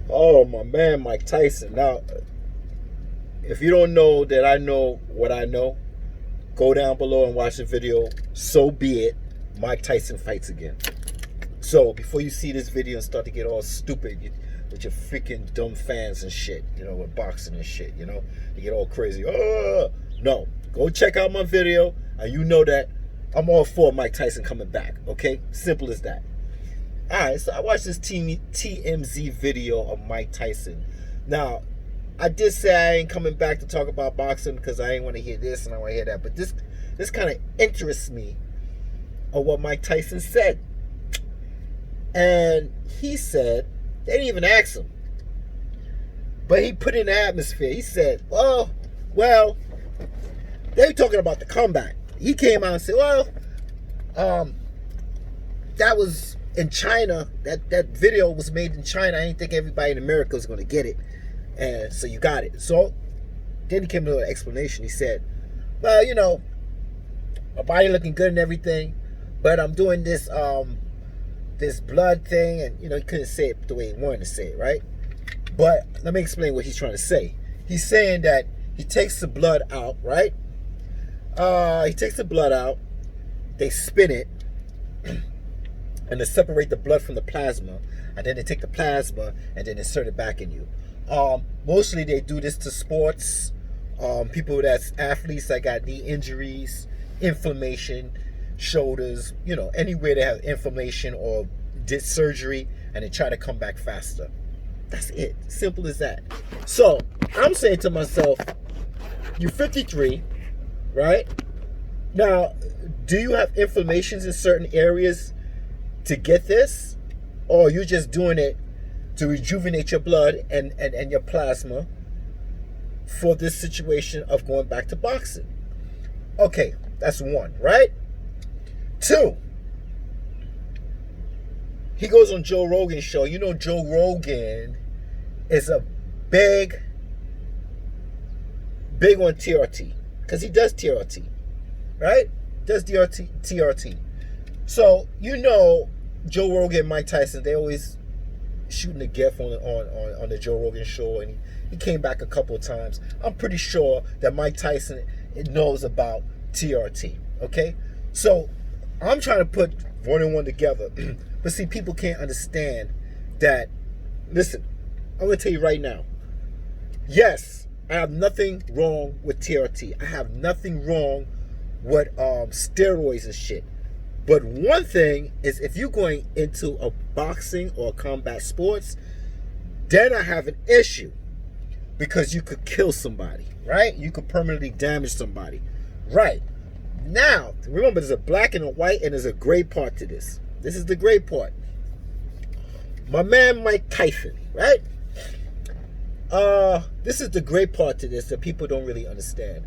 Oh, my man, Mike Tyson. Now, if you don't know that I know what I know, go down below and watch the video. So be it. Mike Tyson fights again. So, before you see this video and start to get all stupid with your freaking dumb fans and shit, with boxing and shit, you get all crazy. Oh, no. Go check out my video, and you know that I'm all for Mike Tyson coming back, okay? Simple as that. Alright, so I watched this TMZ video of Mike Tyson. Now, I did say I ain't coming back to talk about boxing because I ain't want to hear this and I want to hear that. But this kind of interests me of what Mike Tyson said. And he said, they didn't even ask him, but he put in the atmosphere. He said, well, they were talking about the comeback. He came out and said, that was in China. That video was made in China. I didn't think everybody in America was going to get it. And so you got it. So then he came to an explanation. He said, well, my body looking good and everything, but I'm doing this this blood thing, and he couldn't say it the way he wanted to say it, right? But let me explain what he's trying to say. He's saying that he takes the blood out, right? He takes the blood out, they spin it, and they separate the blood from the plasma, and then they take the plasma and then insert it back in you. Mostly they do this to sports, people that's athletes that got knee injuries, inflammation, shoulders, anywhere they have inflammation or did surgery and they try to come back faster. That's it. Simple as that. So I'm saying to myself, you're 53, right? Now, do you have inflammations in certain areas to get this? Or you're just doing it to rejuvenate your blood and your plasma for this situation of going back to boxing? Okay, that's one, right? Two, he goes on Joe Rogan's show. Joe Rogan is a big on TRT, because he does TRT, right? Does TRT. So, Joe Rogan and Mike Tyson, they always shooting a gif on the Joe Rogan show, and he came back a couple of times. I'm pretty sure that Mike Tyson knows about TRT, okay? So I'm trying to put one and one together. But see, people can't understand that. Listen, I'm going to tell you right now. Yes, I have nothing wrong with TRT. I have nothing wrong with steroids and shit. But one thing is, if you're going into a boxing or combat sports, then I have an issue, because you could kill somebody, right? You could permanently damage somebody, right? Now, remember, there's a black and a white, and there's a gray part to this. This is the gray part. My man Mike Tyson, right? This is the gray part to this that people don't really understand.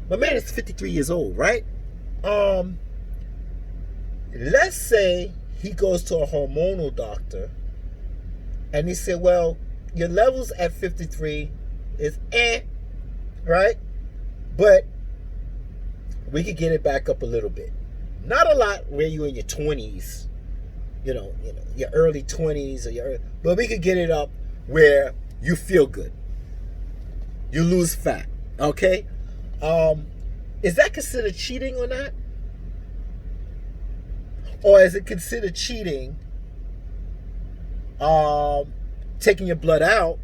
My man is 53 years old, right? Let's say he goes to a hormonal doctor and he said, well, your levels at 53 is right? But we could get it back up a little bit. Not a lot where you're in your 20s, your early 20s, but we could get it up where you feel good. You lose fat, okay? Is that considered cheating or not? Or is it considered cheating, taking your blood out?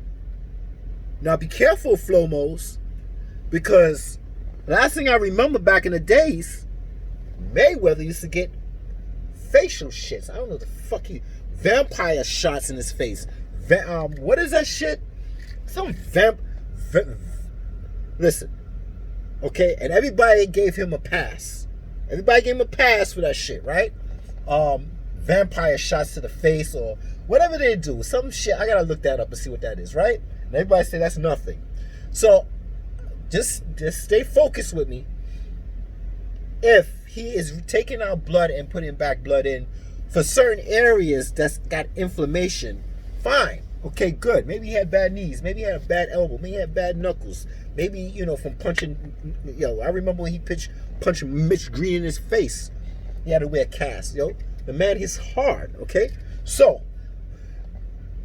Now be careful, Flomos, because last thing I remember back in the days, Mayweather used to get facial shits. I don't know the fuck vampire shots in his face. What is that shit? Some listen, okay, and everybody gave him a pass. Everybody gave him a pass for that shit, right? Vampire shots to the face or whatever they do. Some shit. I gotta look that up and see what that is, right? And everybody say that's nothing. So just stay focused with me. If he is taking out blood and putting back blood in for certain areas that's got inflammation, fine. Okay, good. Maybe he had bad knees. Maybe he had a bad elbow. Maybe he had bad knuckles. Maybe, from punching, I remember when he punched Mitch Green in his face. He had to wear a cast, The man is hard, okay? So,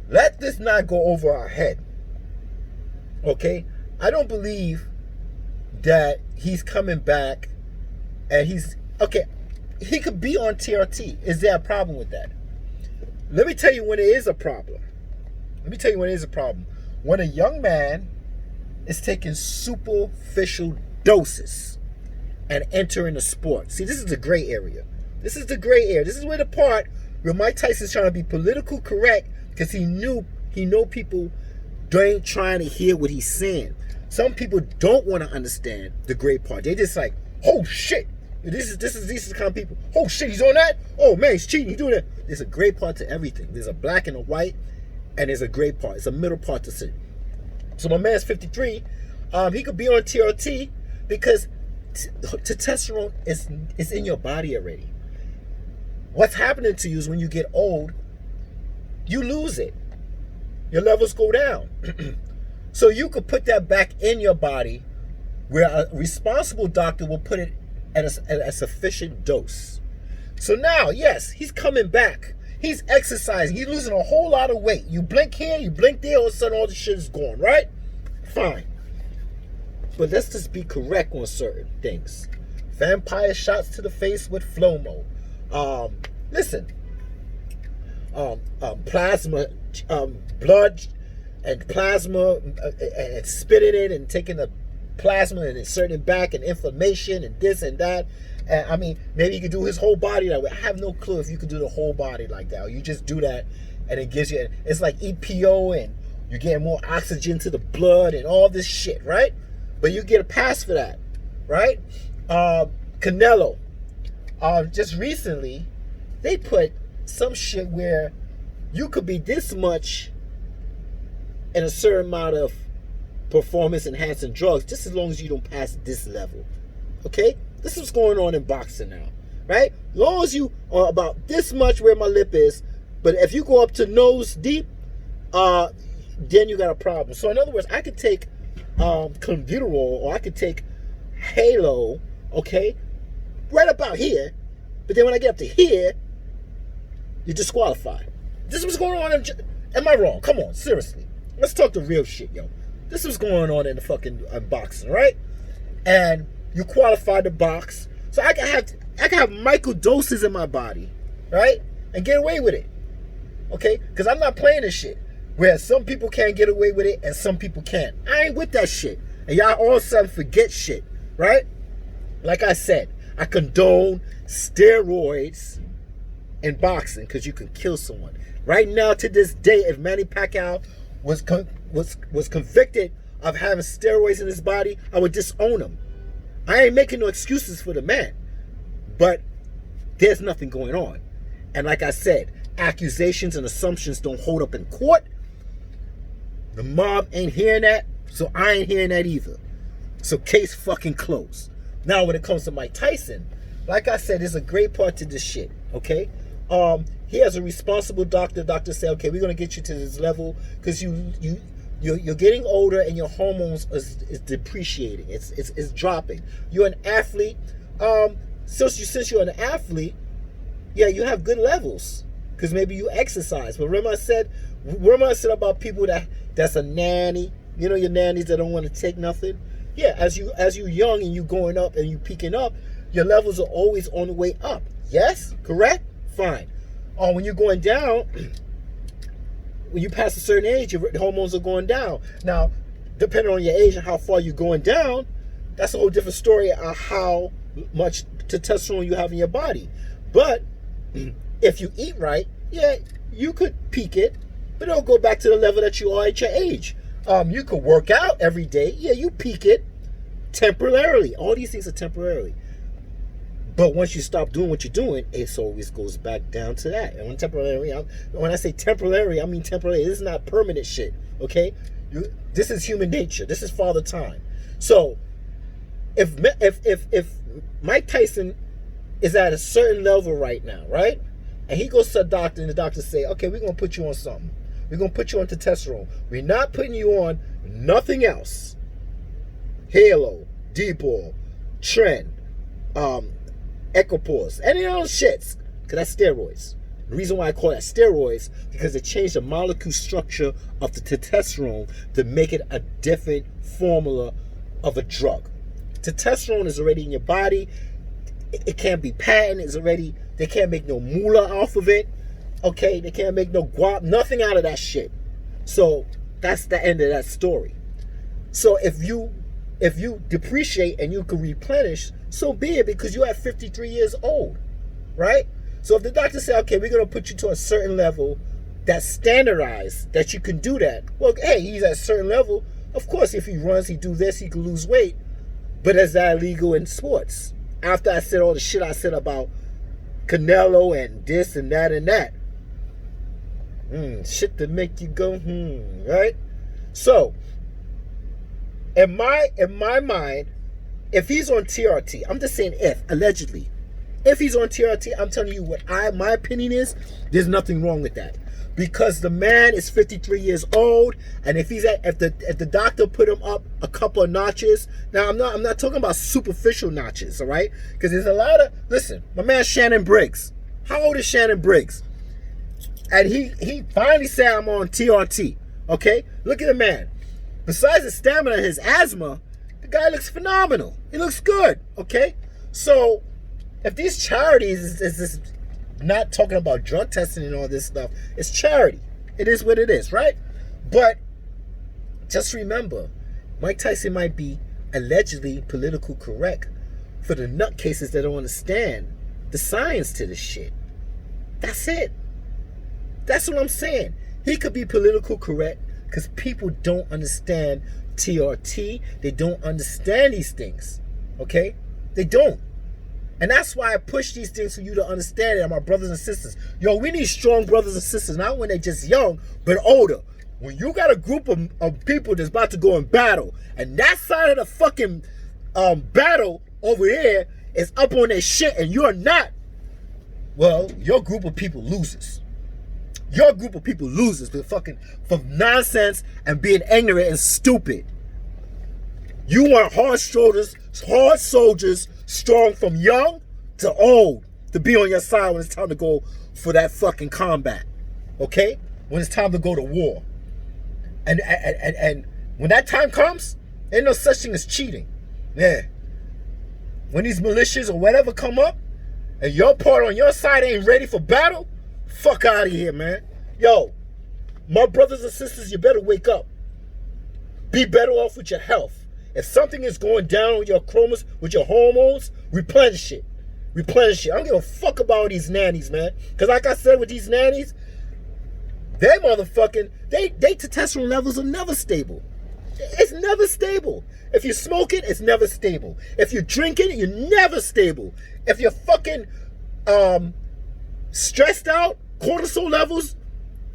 let this not go over our head. Okay? I don't believe that he's coming back and he's... Okay, he could be on TRT. Is there a problem with that? Let me tell you when there is a problem. When a young man is taking superficial doses and entering the sport. See, this is the gray area. This is where the part where Mike Tyson's trying to be political correct because he know people ain't trying to hear what he's saying. Some people don't want to understand the gray part. They just like, oh shit. These is the kind of people. Oh shit, he's on that? Oh man, he's cheating, he's doing that. There's a gray part to everything. There's a black and a white, and there's a gray part. It's a middle part to sit. So my man's 53. He could be on TRT because testosterone is in your body already. What's happening to you is when you get old, you lose it. Your levels go down. So you could put that back in your body where a responsible doctor will put it at a sufficient dose. So now, yes, he's coming back. He's exercising. He's losing a whole lot of weight. You blink here, you blink there, all of a sudden all the shit is gone, right? Fine. But let's just be correct on certain things. Vampire shots to the face with Flomo. Listen. Plasma, blood and plasma, and spitting it and taking the plasma and inserting it back and inflammation and this and that. And I mean, maybe you could do his whole body that way. I have no clue if you could do the whole body like that. Or you just do that and it gives you, it's like EPO and you're getting more oxygen to the blood and all this shit, right? But you get a pass for that, right? Canelo. Just recently, they put some shit where you could be this much in a certain amount of performance enhancing drugs just as long as you don't pass this level. Okay? This is what's going on in boxing now, right? As long as you are about this much where my lip is, but if you go up to nose deep, then you got a problem. So in other words, I could take clenbuterol or I could take Halo, okay, right about here, but then when I get up to here, you're disqualified. This is what's going on. Am I wrong? Come on, seriously. Let's talk the real shit, yo. This is what's going on in the fucking boxing, right? And you qualify to box, so I can have micro doses in my body, right, and get away with it, okay? Because I'm not playing this shit where some people can't get away with it and some people can't. I ain't with that shit, and y'all all of a sudden forget shit, right? Like I said, I condone steroids in boxing because you can kill someone. Right now, to this day, if Manny Pacquiao was convicted of having steroids in his body, I would disown him. I ain't making no excuses for the man, but there's nothing going on. And like I said, accusations and assumptions don't hold up in court. The mob ain't hearing that, so I ain't hearing that either. So case fucking closed. Now when it comes to Mike Tyson, like I said, there's a great part to this shit, okay? He has a responsible doctor. Doctor say, okay, we're gonna get you to this level because you're getting older and your hormones is depreciating. It's dropping. You're an athlete. Since you're an athlete, yeah, you have good levels because maybe you exercise. But remember I said about people that's a nanny. You know, your nannies that don't want to take nothing. Yeah, as you young and you going up and you peaking up, your levels are always on the way up. Yes, correct, fine. When you're going down, when you pass a certain age, your hormones are going down. Now, depending on your age and how far you're going down, that's a whole different story of how much testosterone you have in your body. But if you eat right, yeah, you could peak it, but it'll go back to the level that you are at your age. You could work out every day. Yeah, you peak it temporarily. All these things are temporarily. But once you stop doing what you're doing, it always goes back down to that. And when I say temporary, I mean temporary. This is not permanent shit, okay? This is human nature. This is Father Time. So if Mike Tyson is at a certain level right now, right? And he goes to the doctor, and the doctor say, okay, we're going to put you on something. We're going to put you on testosterone. We're not putting you on nothing else. Halo, D-ball, Tren, Ecopause, any of those shits, because that's steroids. The reason why I call that steroids, because it changed the molecule structure of the testosterone to make it a different formula of a drug. Testosterone is already in your body. It can't be patented. It's already, they can't make no moolah off of it. Okay, they can't make no guap, nothing out of that shit. So that's the end of that story. So if you depreciate and you can replenish, so be it, because you're at 53 years old, right? So if the doctor say, okay, we're going to put you to a certain level that's standardized, that you can do that. Well, hey, he's at a certain level. Of course, if he runs, he do this, he can lose weight. But is that illegal in sports? After I said all the shit I said about Canelo and this and that and that. Shit to make you go, right? So, in my mind, if he's on TRT, I'm just saying if, allegedly. If he's on TRT, I'm telling you what my opinion is, there's nothing wrong with that. Because the man is 53 years old, and if the doctor put him up a couple of notches, now I'm not talking about superficial notches, all right? Because there's a lot of, listen, my man Shannon Briggs. How old is Shannon Briggs? And he finally said, I'm on TRT, okay? Look at the man. Besides the stamina, his asthma, the guy looks phenomenal. He looks good, okay? So, if these charities is not talking about drug testing and all this stuff, it's charity. It is what it is, right? But just remember, Mike Tyson might be allegedly politically correct for the nutcases that don't understand the science to this shit. That's it. That's what I'm saying. He could be politically correct because people don't understand TRT. They don't understand these things. Okay? They don't. And that's why I push these things for you to understand it, my brothers and sisters. Yo, we need strong brothers and sisters, not when they're just young, but older. When you got a group of people that's about to go in battle, and that side of the fucking battle over here is up on their shit, and you're not, well, your group of people loses. Your group of people loses for nonsense and being ignorant and stupid. You want hard soldiers, strong from young to old, to be on your side when it's time to go for that fucking combat. Okay? When it's time to go to war. And when that time comes, ain't no such thing as cheating. Yeah. When these militias or whatever come up, and your part on your side ain't ready for battle, fuck out of here, man. Yo, my brothers and sisters, you better wake up. Be better off with your health. If something is going down with your chromosomes, with your hormones, replenish it. Replenish it. I don't give a fuck about these nannies, man. Because like I said with these nannies, they testosterone levels are never stable. It's never stable. If you smoke it, it's never stable. If you drink it, you're never stable. If you're fucking stressed out, cortisol levels,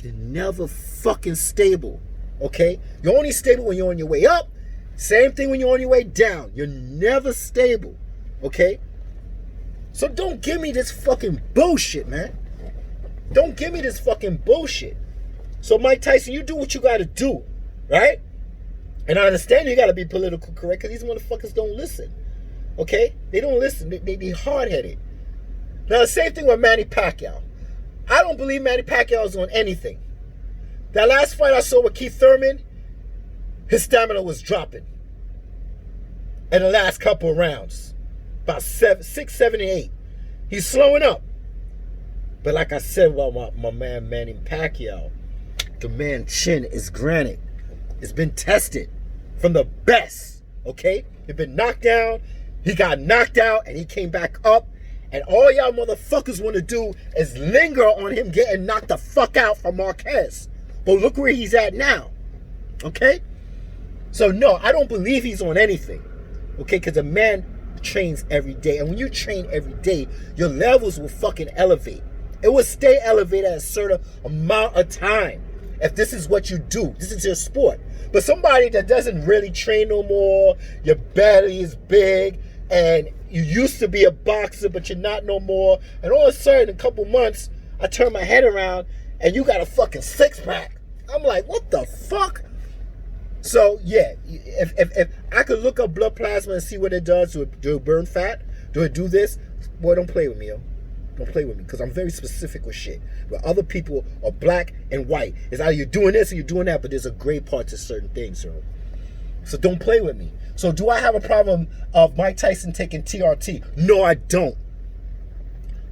you're never fucking stable. Okay? You're only stable when you're on your way up. Same thing when you're on your way down. You're never stable. Okay? So don't give me this fucking bullshit, man. Don't give me this fucking bullshit. So Mike Tyson, you do what you gotta do. Right? And I understand you gotta be politically correct because these motherfuckers don't listen. Okay? They don't listen. They be hard-headed. Now the same thing with Manny Pacquiao. I don't believe Manny Pacquiao is on anything. That last fight I saw with Keith Thurman, his stamina was dropping. In the last couple of rounds. About 6, 7, and 8. He's slowing up. But like I said about my man Manny Pacquiao, the man's chin is granite. It's been tested from the best. Okay? He's been knocked down. He got knocked out and he came back up. And all y'all motherfuckers want to do is linger on him getting knocked the fuck out from Marquez. But look where he's at now. Okay? So no, I don't believe he's on anything. Okay? Because a man trains every day. And when you train every day, your levels will fucking elevate. It will stay elevated at a certain amount of time. If this is what you do. This is your sport. But somebody that doesn't really train no more, your belly is big, and you used to be a boxer, but you're not no more. And all of a sudden, in a couple months, I turn my head around, and you got a fucking six-pack. I'm like, what the fuck? So, yeah, if I could look up blood plasma and see what it does, do it burn fat? Do it do this? Boy, don't play with me, yo. Don't play with me, because I'm very specific with shit. Where other people are black and white. It's either you're doing this or you're doing that, but there's a gray part to certain things, bro. So don't play with me. So do I have a problem of Mike Tyson taking TRT? No, I don't.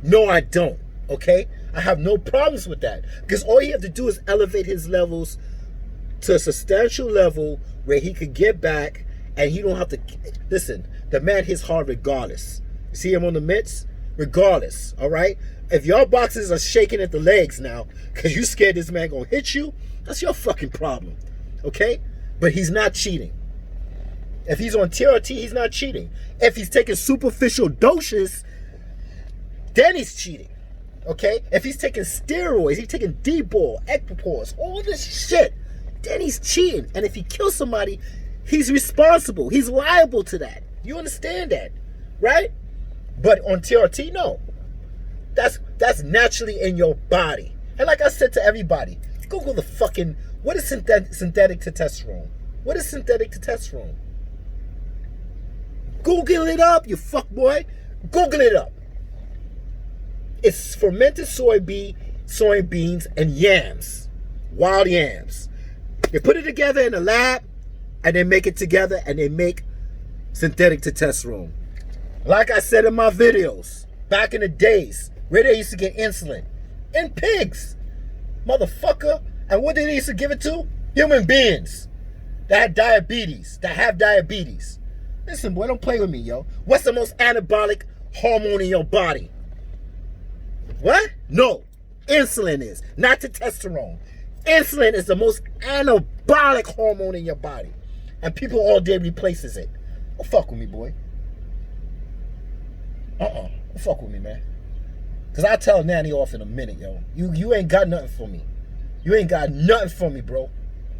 No, I don't. Okay? I have no problems with that. Because all you have to do is elevate his levels to a substantial level where he could get back and he don't have to... Listen, the man hits hard regardless. You see him on the mitts? Regardless, all right? If your boxers are shaking at the legs now because you scared this man gonna hit you, that's your fucking problem, okay? But he's not cheating. If he's on TRT, he's not cheating. If he's taking superficial doses, then he's cheating, okay? If he's taking steroids, he's taking D-ball, Equipors, all this shit, then he's cheating. And if he kills somebody, he's responsible. He's liable to that. You understand that, right? But on TRT, no. That's naturally in your body. And like I said to everybody, Google the fucking, what is synthetic testosterone? What is synthetic testosterone? Google it up, you fuckboy. Google it up. It's fermented soybeans and yams. Wild yams. They put it together in a lab and they make it together and they make synthetic testosterone. Like I said in my videos, back in the days, where they used to get insulin? In pigs, motherfucker. And what did they used to give it to? Human beings that had diabetes, that have diabetes. Listen, boy, don't play with me, yo. What's the most anabolic hormone in your body? What? No, insulin is, not testosterone. Insulin is the most anabolic hormone in your body. And people all day replaces it. Don't fuck with me, boy. Don't fuck with me, man. Because I'll tell Nanny off in a minute, yo. You ain't got nothing for me. You ain't got nothing for me, bro.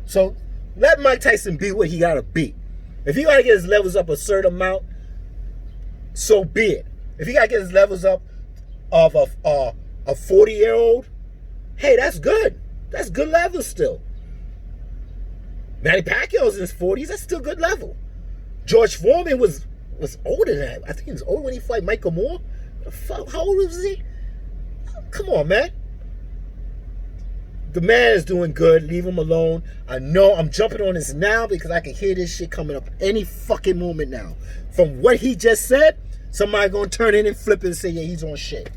So let Mike Tyson be what he got to be. If he got to get his levels up a certain amount, so be it. If he got to get his levels up of a 40-year-old, hey, that's good. That's good level still. Manny Pacquiao's in his 40s. That's still good level. George Foreman was older than that. I think he was older when he fought Michael Moore. How old was he? Come on, man. The man is doing good. Leave him alone. I know I'm jumping on this now because I can hear this shit coming up any fucking moment now. From what he just said, somebody gonna turn in and flip it and say, yeah, he's on shit.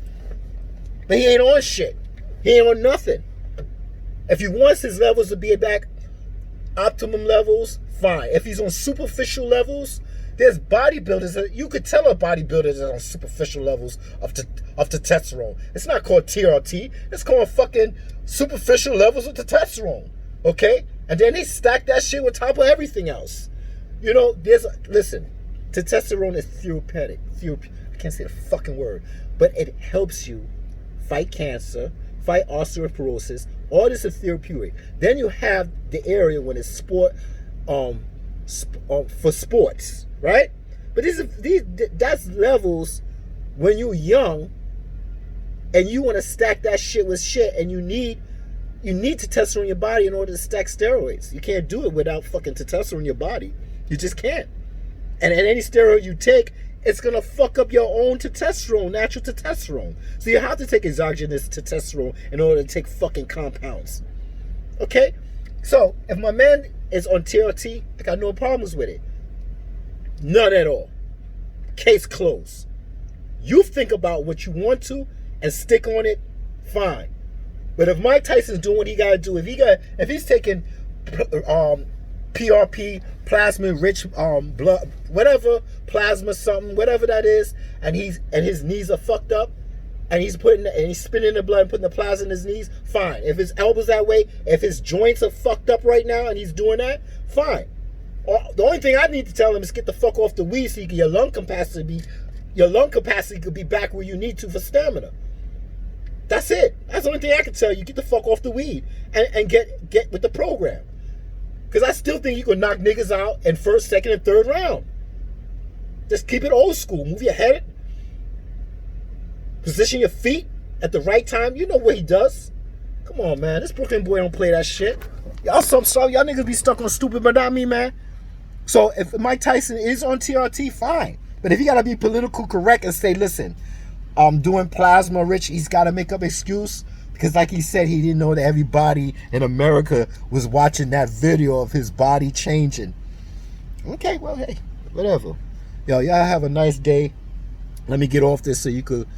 But he ain't on shit. He ain't on nothing. If he wants his levels to be back optimum levels, fine. If he's on superficial levels, there's bodybuilders that you could tell a bodybuilder is on superficial levels of testosterone. It's not called TRT. It's called fucking superficial levels of testosterone. Okay? And then they stack that shit on top of everything else. You know, listen, testosterone is therapeutic. I can't say the fucking word. But it helps you fight cancer, fight osteoporosis. All this is therapeutic. Then you have the area when it's sport, for sports, right? But that's levels when you're young and you want to stack that shit with shit, and you need testosterone in your body in order to stack steroids. You can't do it without fucking testosterone in your body. You just can't. And any steroid you take, it's gonna fuck up your own testosterone, natural testosterone. So you have to take exogenous testosterone in order to take fucking compounds. Okay? So if my man is on TRT, I got no problems with it. None at all. Case closed. You think about what you want to and stick on it, fine. But if Mike Tyson's doing what he gotta do, if he's taking PRP, plasma rich blood, whatever, plasma something, whatever that is, and his knees are fucked up, and he's spinning the blood and putting the plasma in his knees, fine. If his elbows that way, if his joints are fucked up right now and he's doing that, fine. The only thing I need to tell him is get the fuck off the weed so your lung capacity could be back where you need to for stamina. That's it. That's the only thing I can tell you. Get the fuck off the weed and get with the program. Because I still think you can knock niggas out in first, second, and third round. Just keep it old school. Move your head. Position your feet at the right time. You know what he does. Come on, man. This Brooklyn boy don't play that shit. Y'all sorry. Y'all niggas be stuck on stupid, but not me, man. So if Mike Tyson is on TRT, fine. But if you got to be political correct and say, listen, doing plasma, Rich, he's got to make up excuse because, like he said, he didn't know that everybody in America was watching that video of his body changing. Okay, well, hey, whatever. Yo, y'all have a nice day. Let me get off this so you could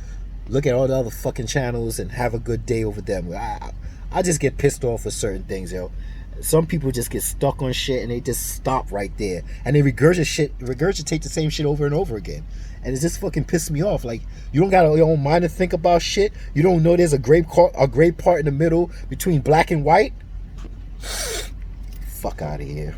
look at all the other fucking channels and have a good day over them. I just get pissed off with certain things, yo. Some people just get stuck on shit and they just stop right there and they regurgitate the same shit over and over again, and it just fucking pisses me off. Like, you don't got your own mind to think about shit. You don't know there's a great part in the middle between black and white. Fuck out of here.